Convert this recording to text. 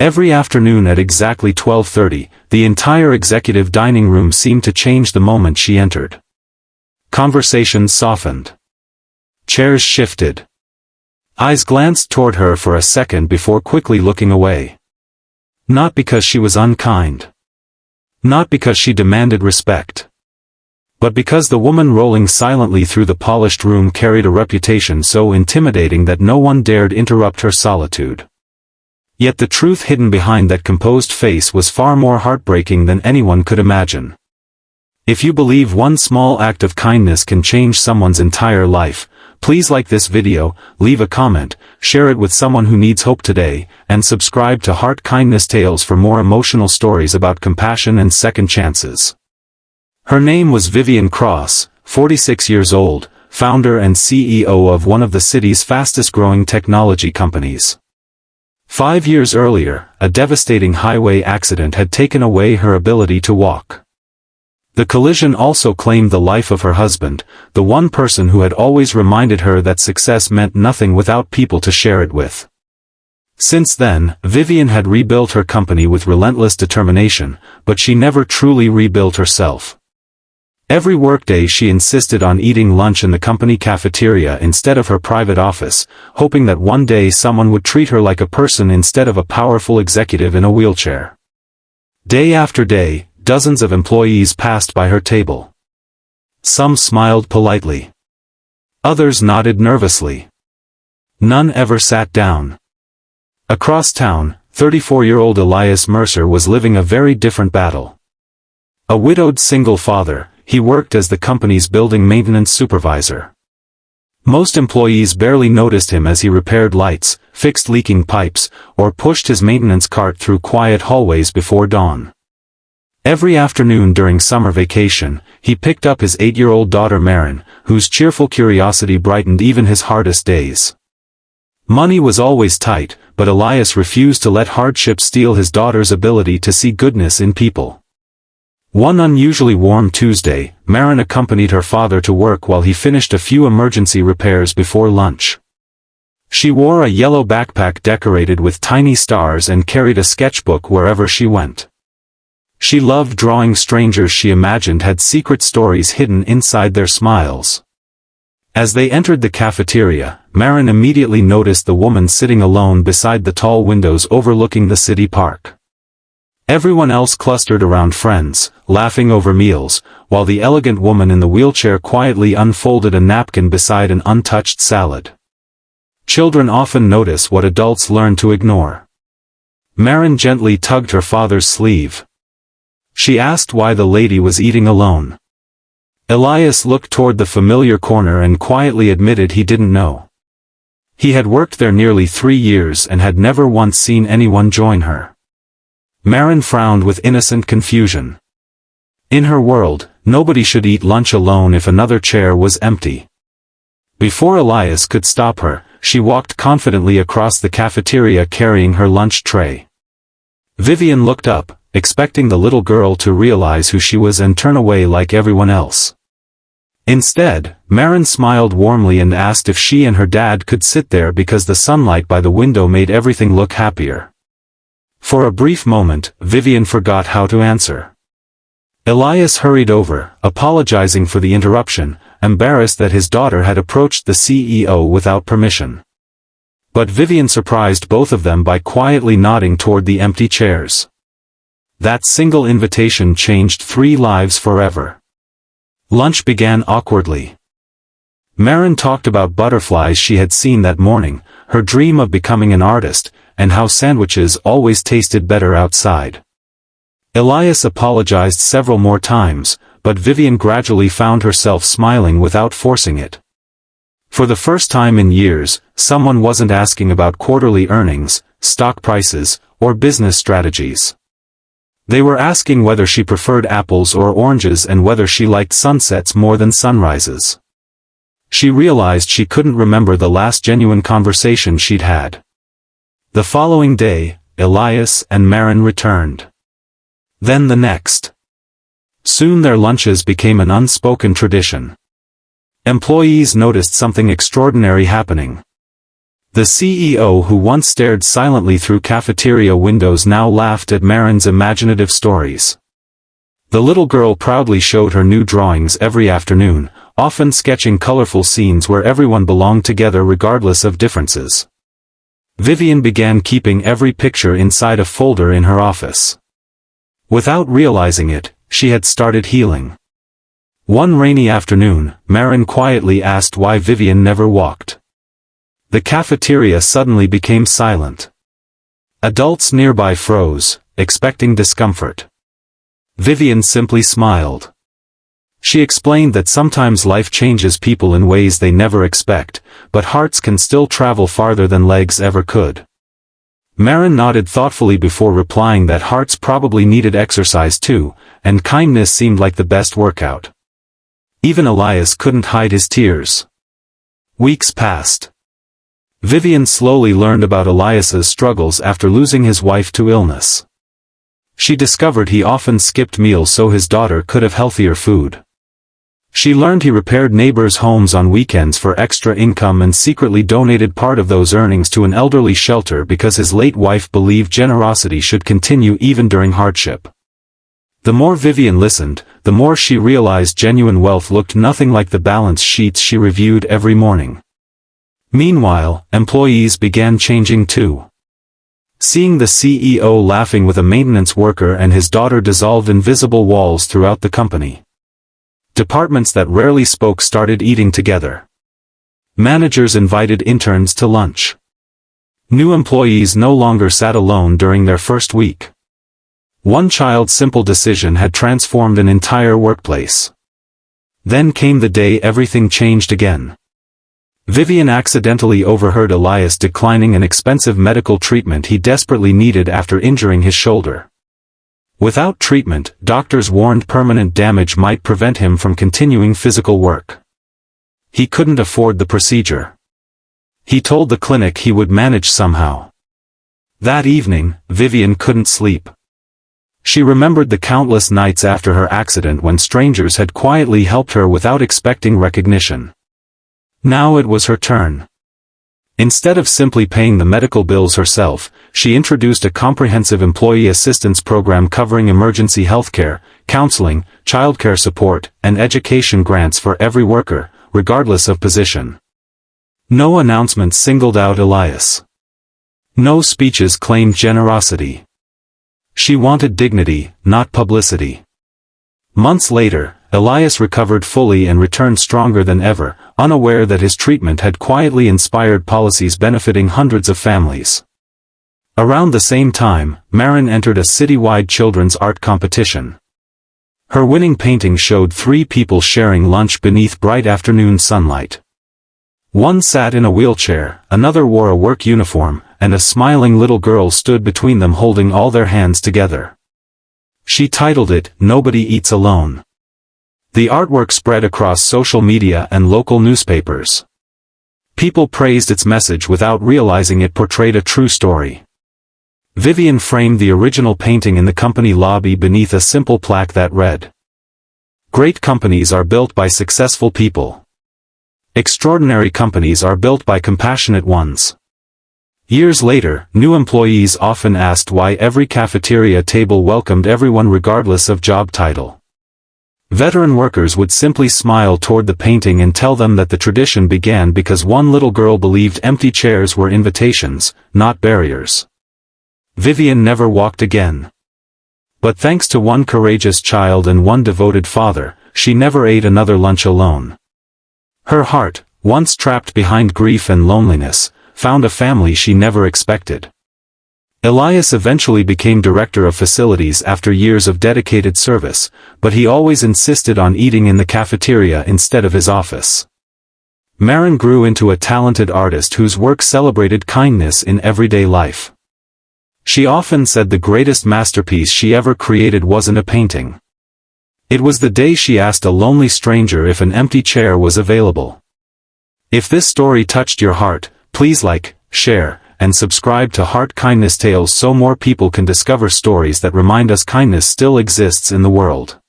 Every afternoon at exactly 12:30, the entire executive dining room seemed to change the moment she entered. Conversations softened. Chairs shifted. Eyes glanced toward her for a second before quickly looking away. Not because she was unkind. Not because she demanded respect. But because the woman rolling silently through the polished room carried a reputation so intimidating that no one dared interrupt her solitude. Yet the truth hidden behind that composed face was far more heartbreaking than anyone could imagine. If you believe one small act of kindness can change someone's entire life, please like this video, leave a comment, share it with someone who needs hope today, and subscribe to Heart Kindness Tales for more emotional stories about compassion and second chances. Her name was Vivian Cross, 46 years old, founder and CEO of one of the city's fastest-growing technology companies. 5 years earlier, a devastating highway accident had taken away her ability to walk. The collision also claimed the life of her husband, the one person who had always reminded her that success meant nothing without people to share it with. Since then, Vivian had rebuilt her company with relentless determination, but she never truly rebuilt herself. Every workday she insisted on eating lunch in the company cafeteria instead of her private office, hoping that one day someone would treat her like a person instead of a powerful executive in a wheelchair. Day after day, dozens of employees passed by her table. Some smiled politely. Others nodded nervously. None ever sat down. Across town, 34-year-old Elias Mercer was living a very different battle. A widowed single father, he worked as the company's building maintenance supervisor. Most employees barely noticed him as he repaired lights, fixed leaking pipes, or pushed his maintenance cart through quiet hallways before dawn. Every afternoon during summer vacation, he picked up his 8-year-old daughter Marin, whose cheerful curiosity brightened even his hardest days. Money was always tight, but Elias refused to let hardship steal his daughter's ability to see goodness in people. One unusually warm Tuesday, Marin accompanied her father to work while he finished a few emergency repairs before lunch. She wore a yellow backpack decorated with tiny stars and carried a sketchbook wherever she went. She loved drawing strangers she imagined had secret stories hidden inside their smiles. As they entered the cafeteria, Marin immediately noticed the woman sitting alone beside the tall windows overlooking the city park. Everyone else clustered around friends, laughing over meals, while the elegant woman in the wheelchair quietly unfolded a napkin beside an untouched salad. Children often notice what adults learn to ignore. Marin gently tugged her father's sleeve. She asked why the lady was eating alone. Elias looked toward the familiar corner and quietly admitted he didn't know. He had worked there nearly 3 years and had never once seen anyone join her. Marin frowned with innocent confusion. In her world, nobody should eat lunch alone if another chair was empty. Before Elias could stop her, she walked confidently across the cafeteria carrying her lunch tray. Vivian looked up, expecting the little girl to realize who she was and turn away like everyone else. Instead, Marin smiled warmly and asked if she and her dad could sit there because the sunlight by the window made everything look happier. For a brief moment, Vivian forgot how to answer. Elias hurried over, apologizing for the interruption, embarrassed that his daughter had approached the CEO without permission. But Vivian surprised both of them by quietly nodding toward the empty chairs. That single invitation changed 3 lives forever. Lunch began awkwardly. Marin talked about butterflies she had seen that morning, her dream of becoming an artist, and how sandwiches always tasted better outside. Elias apologized several more times, but Vivian gradually found herself smiling without forcing it. For the first time in years, someone wasn't asking about quarterly earnings, stock prices, or business strategies. They were asking whether she preferred apples or oranges and whether she liked sunsets more than sunrises. She realized she couldn't remember the last genuine conversation she'd had. The following day, Elias and Marin returned. Then the next. Soon their lunches became an unspoken tradition. Employees noticed something extraordinary happening. The CEO who once stared silently through cafeteria windows now laughed at Marin's imaginative stories. The little girl proudly showed her new drawings every afternoon, often sketching colorful scenes where everyone belonged together regardless of differences. Vivian began keeping every picture inside a folder in her office. Without realizing it, she had started healing. One rainy afternoon, Marin quietly asked why Vivian never walked. The cafeteria suddenly became silent. Adults nearby froze, expecting discomfort. Vivian simply smiled. She explained that sometimes life changes people in ways they never expect, but hearts can still travel farther than legs ever could. Marin nodded thoughtfully before replying that hearts probably needed exercise too, and kindness seemed like the best workout. Even Elias couldn't hide his tears. Weeks passed. Vivian slowly learned about Elias's struggles after losing his wife to illness. She discovered he often skipped meals so his daughter could have healthier food. She learned he repaired neighbors' homes on weekends for extra income and secretly donated part of those earnings to an elderly shelter because his late wife believed generosity should continue even during hardship. The more Vivian listened, the more she realized genuine wealth looked nothing like the balance sheets she reviewed every morning. Meanwhile, employees began changing too. Seeing the CEO laughing with a maintenance worker and his daughter dissolved invisible walls throughout the company. Departments that rarely spoke started eating together. Managers invited interns to lunch. New employees no longer sat alone during their first week. One child's simple decision had transformed an entire workplace. Then came the day everything changed again. Vivian accidentally overheard Elias declining an expensive medical treatment he desperately needed after injuring his shoulder. Without treatment, doctors warned permanent damage might prevent him from continuing physical work. He couldn't afford the procedure. He told the clinic he would manage somehow. That evening, Vivian couldn't sleep. She remembered the countless nights after her accident when strangers had quietly helped her without expecting recognition. Now it was her turn. Instead of simply paying the medical bills herself, she introduced a comprehensive employee assistance program covering emergency healthcare, counseling, childcare support, and education grants for every worker, regardless of position. No announcements singled out Elias. No speeches claimed generosity. She wanted dignity, not publicity. Months later, Elias recovered fully and returned stronger than ever, unaware that his treatment had quietly inspired policies benefiting hundreds of families. Around the same time, Marin entered a citywide children's art competition. Her winning painting showed 3 people sharing lunch beneath bright afternoon sunlight. One sat in a wheelchair, another wore a work uniform, and a smiling little girl stood between them holding all their hands together. She titled it, "Nobody Eats Alone." The artwork spread across social media and local newspapers. People praised its message without realizing it portrayed a true story. Vivian framed the original painting in the company lobby beneath a simple plaque that read, "Great companies are built by successful people. Extraordinary companies are built by compassionate ones." Years later, new employees often asked why every cafeteria table welcomed everyone regardless of job title. Veteran workers would simply smile toward the painting and tell them that the tradition began because one little girl believed empty chairs were invitations, not barriers. Vivian never walked again. But thanks to one courageous child and one devoted father, she never ate another lunch alone. Her heart, once trapped behind grief and loneliness, found a family she never expected. Elias eventually became director of facilities after years of dedicated service, but he always insisted on eating in the cafeteria instead of his office. Marin grew into a talented artist whose work celebrated kindness in everyday life. She often said the greatest masterpiece she ever created wasn't a painting. It was the day she asked a lonely stranger if an empty chair was available. If this story touched your heart, please like, share, and subscribe to Heart Kindness Tales so more people can discover stories that remind us kindness still exists in the world.